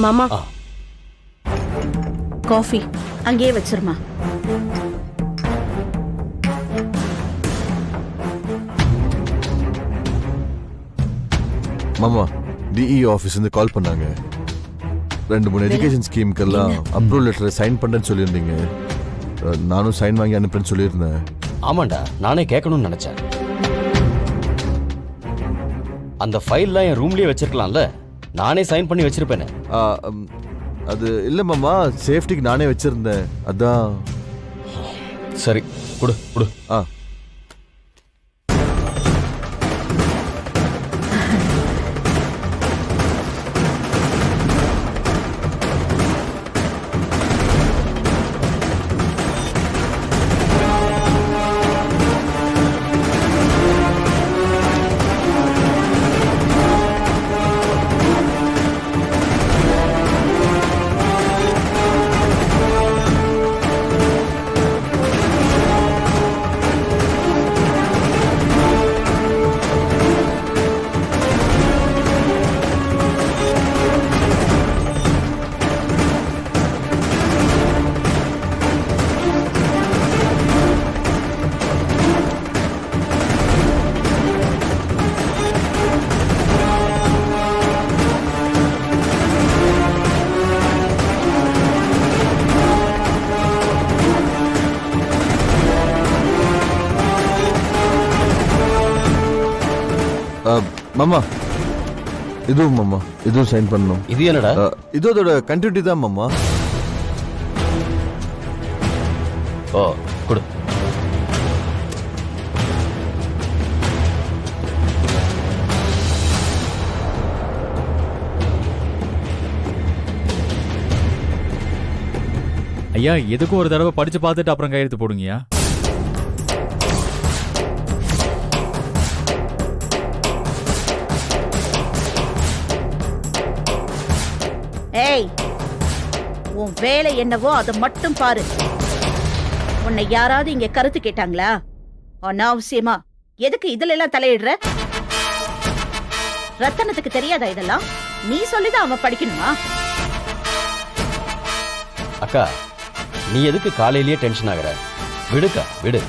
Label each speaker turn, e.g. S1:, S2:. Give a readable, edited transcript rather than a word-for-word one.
S1: மாமா
S2: காஃபி அங்கேயே வச்சிருமா.
S3: மாமா டிஇ ஆஃபீஸ் இருந்து கால் பண்ணாங்க. 2-3 எஜுகேஷன் ஸ்கீமுக்கெல்லாம் அப்ரூவல் லெட்டர் சைன் பண்ணேன்னு சொல்லியிருந்தீங்க. நானும் சைன் வாங்கி அனுப்புறேன்னு சொல்லியிருந்தேன்.
S4: ஆமாண்டா, நானே கேட்கணும்னு நினைச்சேன். அந்த ஃபைல்லாம் என் ரூம்லயே வச்சிருக்கலாம்ல, நானே சைன் பண்ணி வச்சிருப்பேனே.
S3: அது இல்லை மாமா, சேஃப்டிக்கு நானே வச்சிருந்தேன், அதான்.
S4: சரி, கொடு கொடு.
S3: மாமா இதுவும் மாமா, இதுவும் சைன் பண்ணணும்.
S4: இது என்னடா?
S3: இது அதோட கண்டினியூட்டி தான் மாமா.
S4: ஓ, கொடு.
S5: ஐயா, எதுக்கும் ஒரு தடவை படிச்சு பார்த்துட்டு அப்புறம் கையெழுத்து போடுங்கய்யா.
S2: ஏய், உன் வேலை என்னவோ அதை மட்டும் பாரு. உன்னை யாராவது இங்க கருத்து கேட்டாங்களா? அனாவசியமா எதுக்கு இதுல எல்லாம் தலையிடுற? ரத்தனத்துக்கு தெரியாதா இதெல்லாம்? நீ சொல்லிதான் அவன் படிக்கணுமா?
S4: அக்கா, நீ எதுக்கு காலையிலேயே டென்ஷன் ஆகுற? விடுக்கா, விடு.